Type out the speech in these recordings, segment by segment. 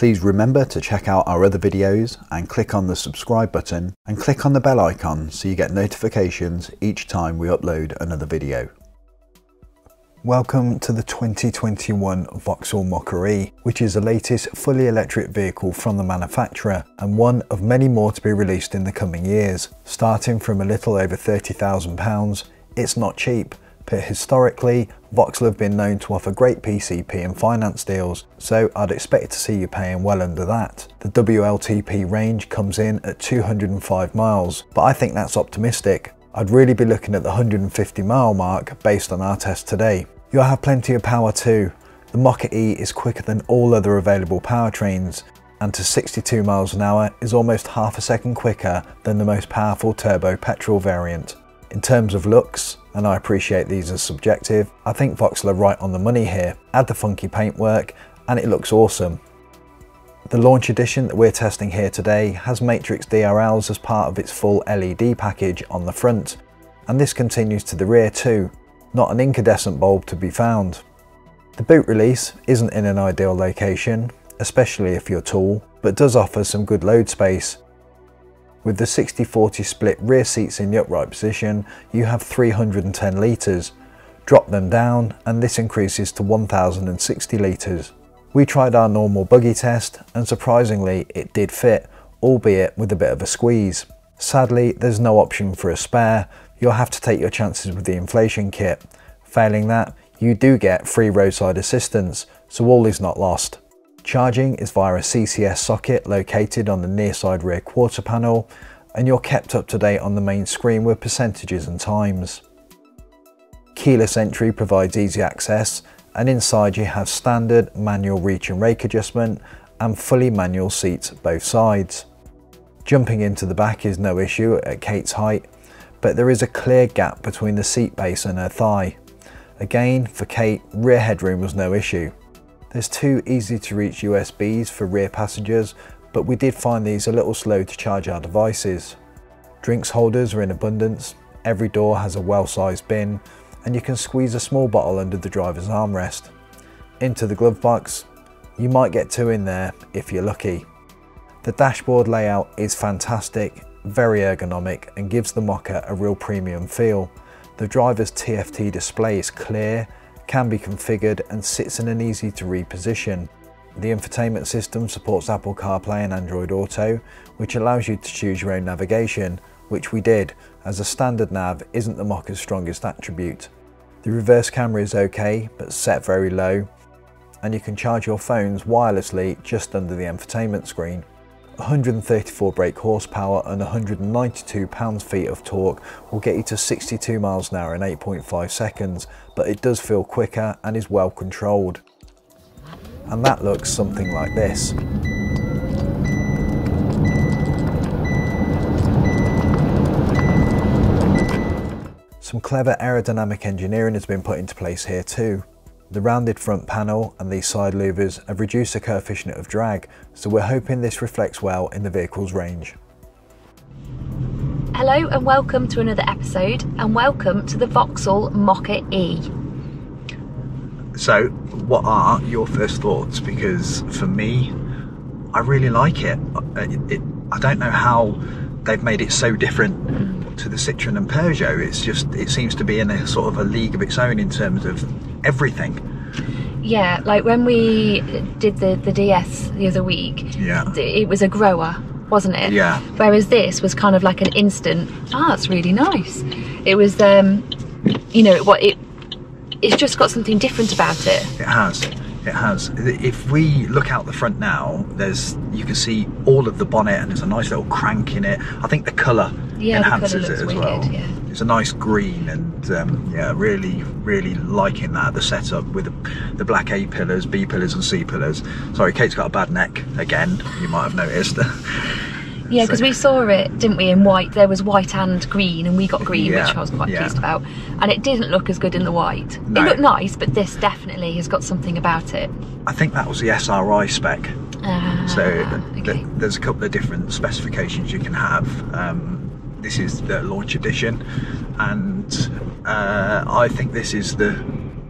Please remember to check out our other videos and click on the subscribe button and click on the bell icon so you get notifications each time we upload another video. Welcome to the 2021 Vauxhall Mokka-e, which is the latest fully electric vehicle from the manufacturer and one of many more to be released in the coming years. Starting from a little over £30,000, it's not cheap, but historically Vauxhall have been known to offer great PCP and finance deals, so I'd expect to see you paying well under that. The WLTP range comes in at 205 miles, but I think that's optimistic. I'd really be looking at the 150 mile mark based on our test today. You'll have plenty of power too. The Mokka-e is quicker than all other available powertrains, and to 62 miles an hour is almost half a second quicker than the most powerful turbo petrol variant. In terms of looks, and I appreciate these as subjective, I think Vauxhall are right on the money here. Add the funky paintwork and it looks awesome. The launch edition that we're testing here today has matrix DRLs as part of its full LED package on the front, and this continues to the rear too, not an incandescent bulb to be found. The boot release isn't in an ideal location, especially if you're tall, but does offer some good load space. With the 60-40 split rear seats in the upright position, you have 310 litres. Drop them down and this increases to 1060 litres. We tried our normal buggy test and surprisingly it did fit, albeit with a bit of a squeeze. Sadly, there's no option for a spare. You'll have to take your chances with the inflation kit. Failing that, you do get free roadside assistance, so all is not lost. Charging is via a CCS socket located on the near side rear quarter panel, and you're kept up to date on the main screen with percentages and times. Keyless entry provides easy access, and inside you have standard manual reach and rake adjustment and fully manual seats both sides. Jumping into the back is no issue at Kate's height, but there is a clear gap between the seat base and her thigh. Again, for Kate, rear headroom was no issue. There's two easy to reach USBs for rear passengers, but we did find these a little slow to charge our devices. Drinks holders are in abundance, every door has a well-sized bin, and you can squeeze a small bottle under the driver's armrest. Into the glove box, you might get two in there if you're lucky. The dashboard layout is fantastic, very ergonomic, and gives the Mokka a real premium feel. The driver's TFT display is clear, can be configured and sits in an easy to read position. The infotainment system supports Apple CarPlay and Android Auto, which allows you to choose your own navigation, which we did, as a standard nav isn't the Mokka's strongest attribute. The reverse camera is okay, but set very low, and you can charge your phones wirelessly just under the infotainment screen. 134 brake horsepower and 192 pounds-feet of torque will get you to 62 miles an hour in 8.5 seconds, but it does feel quicker and is well controlled. And that looks something like this. Some clever aerodynamic engineering has been put into place here too. The rounded front panel and these side louvers have reduced the coefficient of drag, so we're hoping this reflects well in the vehicle's range. Hello and welcome to another episode, and welcome to the Vauxhall Mokka-e. So, what are your first thoughts? Because for me, I really like it. I don't know how they've made it so different to the Citroën and Peugeot. It seems to be in a sort of a league of its own in terms of everything. Yeah, like when we did the DS the other week, yeah, it was a grower, wasn't it? Yeah. Whereas this was kind of like an instant, it's really nice. It was, you know, it's just got something different about it. It has. It has. If we look out the front now, you can see all of the bonnet and there's a nice little crank in it. I think the colour enhances it as well. Yeah. It's a nice green and yeah, really liking that, the setup with the black A pillars, B pillars and C pillars. Sorry, Kate's got a bad neck again, you might have noticed. Yeah, because we saw it, didn't we, in white. There was white and green, and we got green, yeah, which I was quite pleased about. And it didn't look as good in the white. No. It looked nice, but this definitely has got something about it. I think that was the SRI spec. So okay. There's a couple of different specifications you can have. This is the launch edition, and I think this is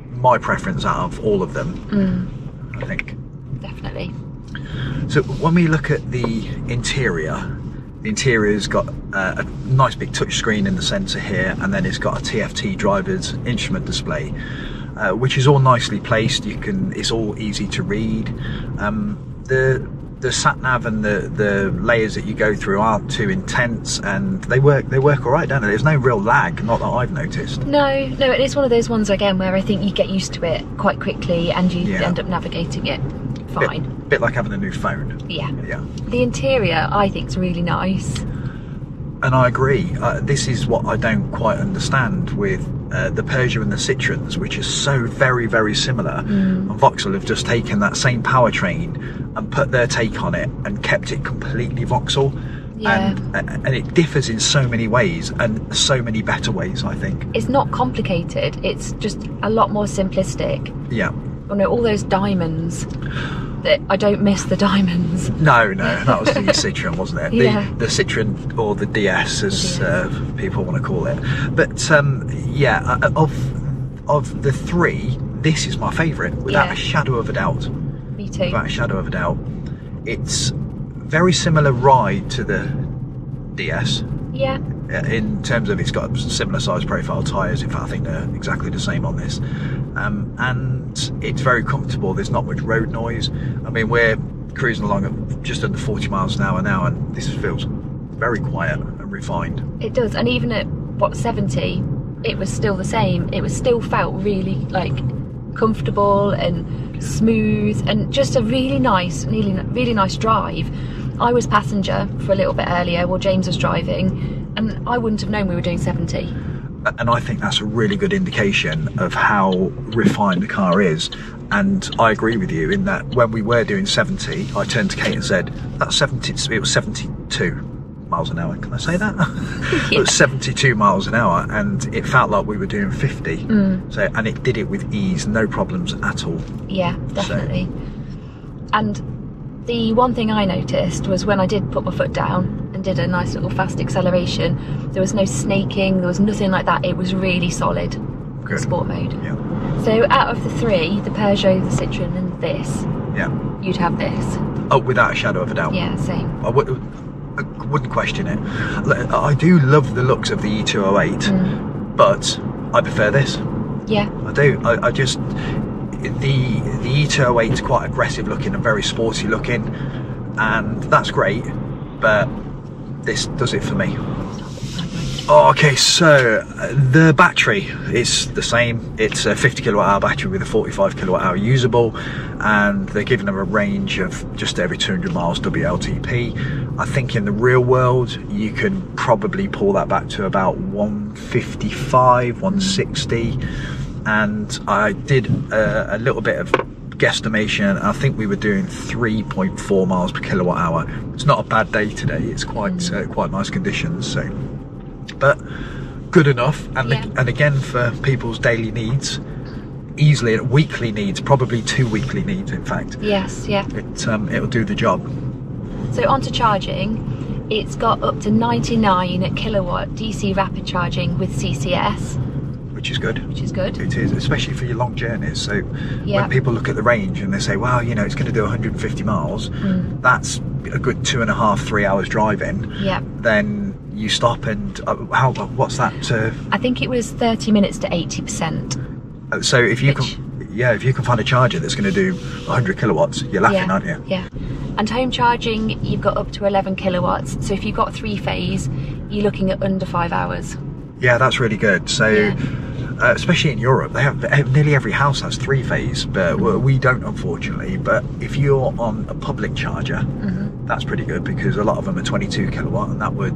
my preference out of all of them. I think. Definitely. So when we look at the interior's got a nice big touch screen in the centre here, and then it's got a TFT driver's instrument display, which is all nicely placed. It's all easy to read. The sat nav and the layers that you go through aren't too intense, and they work all right, don't they? There's no real lag, not that I've noticed. No, it's one of those ones again where I think you get used to it quite quickly, and you end up navigating it fine. Bit like having a new phone. Yeah. Yeah. The interior, I think, is really nice. And I agree. This is what I don't quite understand with the Peugeot and the Citroens, which is so very, very similar. And Vauxhall have just taken that same powertrain and put their take on it and kept it completely Vauxhall. Yeah. And it differs in so many ways, and so many better ways, I think. It's not complicated. It's just a lot more simplistic. Yeah. Oh no, all those diamonds. I don't miss the diamonds. No, that was the Citroen, wasn't it? Yeah. The Citroen, or the DS, as people want to call it. But yeah, of the three, this is my favourite, without a shadow of a doubt. Me too. Without a shadow of a doubt. It's very similar ride to the DS. Yeah. In terms of, it's got a similar size profile tyres. In fact, I think they're exactly the same on this. And it's very comfortable. There's not much road noise. I mean, we're cruising along at just under 40 miles an hour now, and this feels very quiet and refined. It does, and even at 70, it was still the same. It was still felt really like comfortable and smooth, and just a really nice drive. I was passenger for a little bit earlier while James was driving, and I wouldn't have known we were doing 70. And I think that's a really good indication of how refined the car is. And I agree with you in that when we were doing 70, I turned to Kate and said, "That's 70." It was 72 miles an hour. Can I say that? It was 72 miles an hour, and it felt like we were doing 50. So, and it did it with ease, no problems at all. Yeah, definitely. And the one thing I noticed was when I did put my foot down and did a nice little fast acceleration, there was no snaking, there was nothing like that. It was really solid. Good. Sport mode. Yeah. So out of the three, the Peugeot, the Citroen and this, you'd have this. Oh, without a shadow of a doubt. Yeah, same. I wouldn't question it. I do love the looks of the E208, but I prefer this. Yeah. I do. I just... The E208 is quite aggressive looking and very sporty looking, and that's great, but this does it for me. Okay, so the battery is the same. It's a 50 kilowatt hour battery with a 45 kilowatt hour usable, and they're giving them a range of just every 200 miles WLTP. I think in the real world you can probably pull that back to about 155, 160. And I did a little bit of guesstimation. I think we were doing 3.4 miles per kilowatt hour. It's not a bad day today. It's quite nice conditions. So, but good enough. And and again, for people's daily needs, easily weekly needs, probably 2 weekly needs, in fact. Yes, yeah. It'll do the job. So onto charging, it's got up to 99 kilowatt DC rapid charging with CCS. Which is good. Which is good. It is, especially for your long journeys. So when people look at the range and they say, well, you know, it's going to do 150 miles, that's a good 2.5, 3 hours driving. Yeah. Then you stop and, what's that? I think it was 30 minutes to 80%. So if you can find a charger that's going to do 100 kilowatts, you're laughing, aren't you? Yeah. And home charging, you've got up to 11 kilowatts. So if you've got 3-phase, you're looking at under 5 hours. Yeah, that's really good. So, especially in Europe, they have nearly every house has 3-phase, but we don't, unfortunately. But if you're on a public charger, that's pretty good, because a lot of them are 22 kilowatt, and that would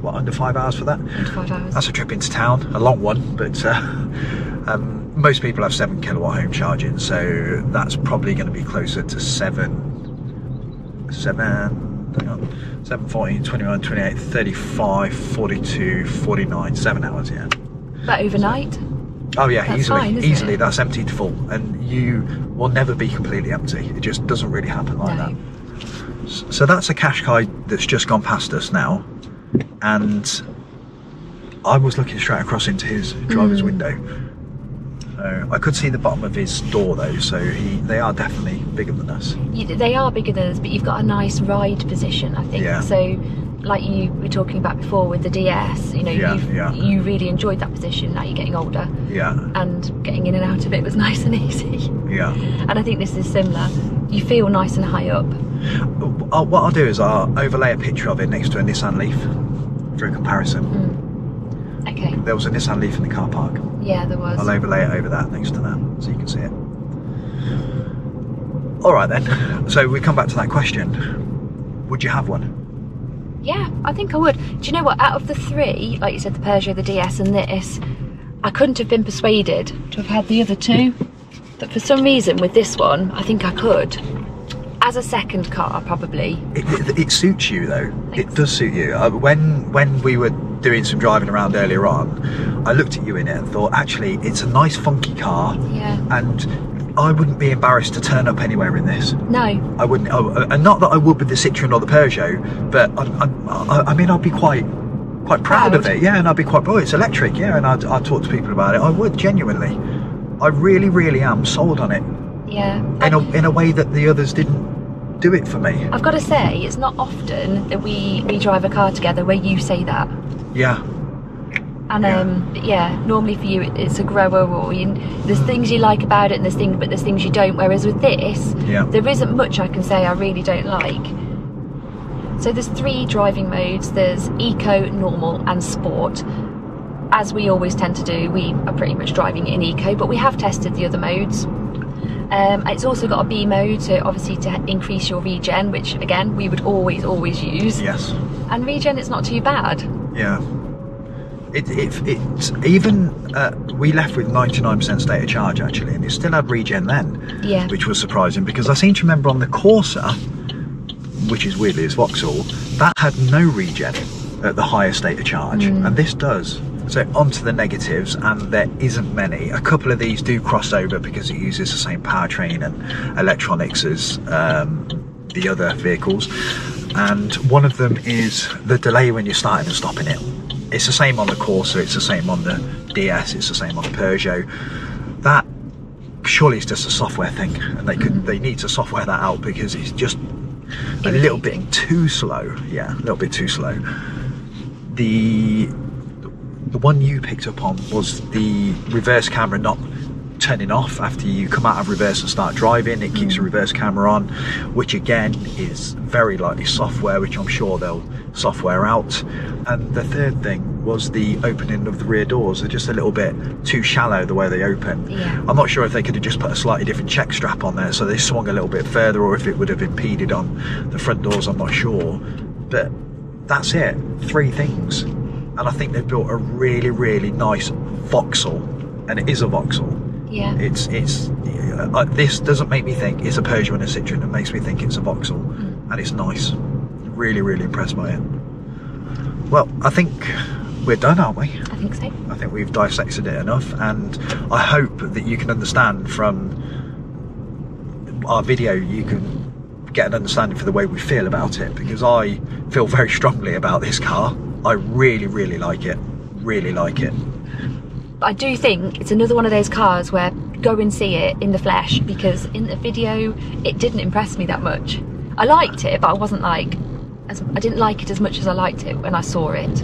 under 5 hours for that. Under 5 hours. That's a trip into town, a long one, but most people have 7 kilowatt home charging, so that's probably going to be closer to 7, 14, 21, 28, 35, 42, 49, 7 hours, yeah. But overnight? Oh yeah, that's easily. Fine, easily, that's empty to full. And you will never be completely empty. It just doesn't really happen like that. So that's a Qashqai that's just gone past us now. And I was looking straight across into his driver's window. So I could see the bottom of his door though, so they are definitely bigger than us. They are bigger than us, but you've got a nice ride position, I think. Yeah. So, like you were talking about before with the DS, you know, you really enjoyed that position. Now you're getting older. Yeah. And getting in and out of it was nice and easy. Yeah. And I think this is similar. You feel nice and high up. What I'll do is I'll overlay a picture of it next to a Nissan Leaf for a comparison. Okay. There was a Nissan Leaf in the car park. Yeah, there was. I'll overlay it over that next to that so you can see it. Alright then, so we come back to that question. Would you have one? Yeah, I think I would. Do you know what? Out of the three, like you said, the Peugeot, the DS and this, I couldn't have been persuaded to have had the other two. But for some reason with this one, I think I could. As a second car, probably. It suits you though. It does suit you. When we were doing some driving around earlier on, I looked at you in it and thought, actually, it's a nice funky car. Yeah. And I wouldn't be embarrassed to turn up anywhere in this. No. I wouldn't. And not that I would with the Citroen or the Peugeot, but I mean, I'd be quite proud of it. Yeah, and I'd be quite, it's electric. Yeah, and I'd talk to people about it. I would, genuinely. I really, really am sold on it. Yeah. In a way that the others didn't do it for me. I've got to say, it's not often that we drive a car together where you say that. Yeah. And yeah, normally for you it's a grower, or there's things you like about it and there's things you don't, whereas with this, there isn't much I can say I really don't like. So there's 3 driving modes. There's eco, normal and sport. As we always tend to do, we are pretty much driving it in eco, but we have tested the other modes. It's also got a B mode, so obviously to increase your regen, which again we would always use. Yes. And regen, it's not too bad. Yeah. It's even we left with 99% state of charge actually, and it still had regen then. Yeah. Which was surprising because I seem to remember on the Corsa, which is weirdly it's Vauxhall, that had no regen at the higher state of charge, and this does. So onto the negatives, and there isn't many. A couple of these do cross over because it uses the same powertrain and electronics as the other vehicles, and one of them is the delay when you're starting and stopping it. It's the same on the Corsa, it's the same on the DS, it's the same on the Peugeot. That surely it's just a software thing, and they need to software that out because it's just a little bit too slow. Yeah, a little bit too slow. The one you picked up on was the reverse camera not turning off after you come out of reverse and start driving. It keeps the reverse camera on, which again is very likely software, which I'm sure they'll software out. And the third thing was the opening of the rear doors. They're just a little bit too shallow the way they open. Yeah. I'm not sure if they could have just put a slightly different check strap on there so they swung a little bit further, or if it would have impeded on the front doors, I'm not sure. But that's it, 3 things. And I think they've built a really, really nice Vauxhall, and it is a Vauxhall. Yeah. It's this doesn't make me think it's a Peugeot and a Citroen. It makes me think it's a Vauxhall, and it's nice. Really, really impressed by it. Well, I think we're done, aren't we? I think so. I think we've dissected it enough, and I hope that you can understand from our video, you can get an understanding for the way we feel about it, because I feel very strongly about this car. I really, really like it. Really like it. I do think it's another one of those cars where go and see it in the flesh, because in the video it didn't impress me that much. I liked it, but I wasn't like, I didn't like it as much as I liked it when I saw it.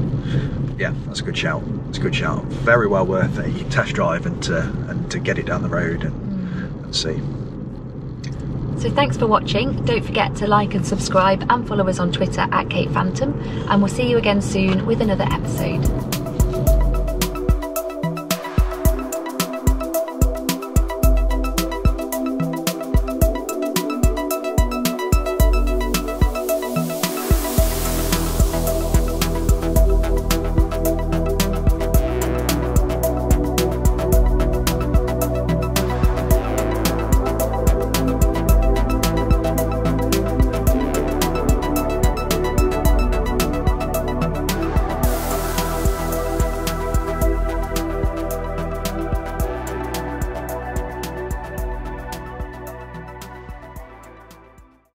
Yeah, that's a good shout. It's a good shout. Very well worth a test drive and to get it down the road and see. So thanks for watching. Don't forget to like and subscribe and follow us on Twitter @KatePhantom, and we'll see you again soon with another episode.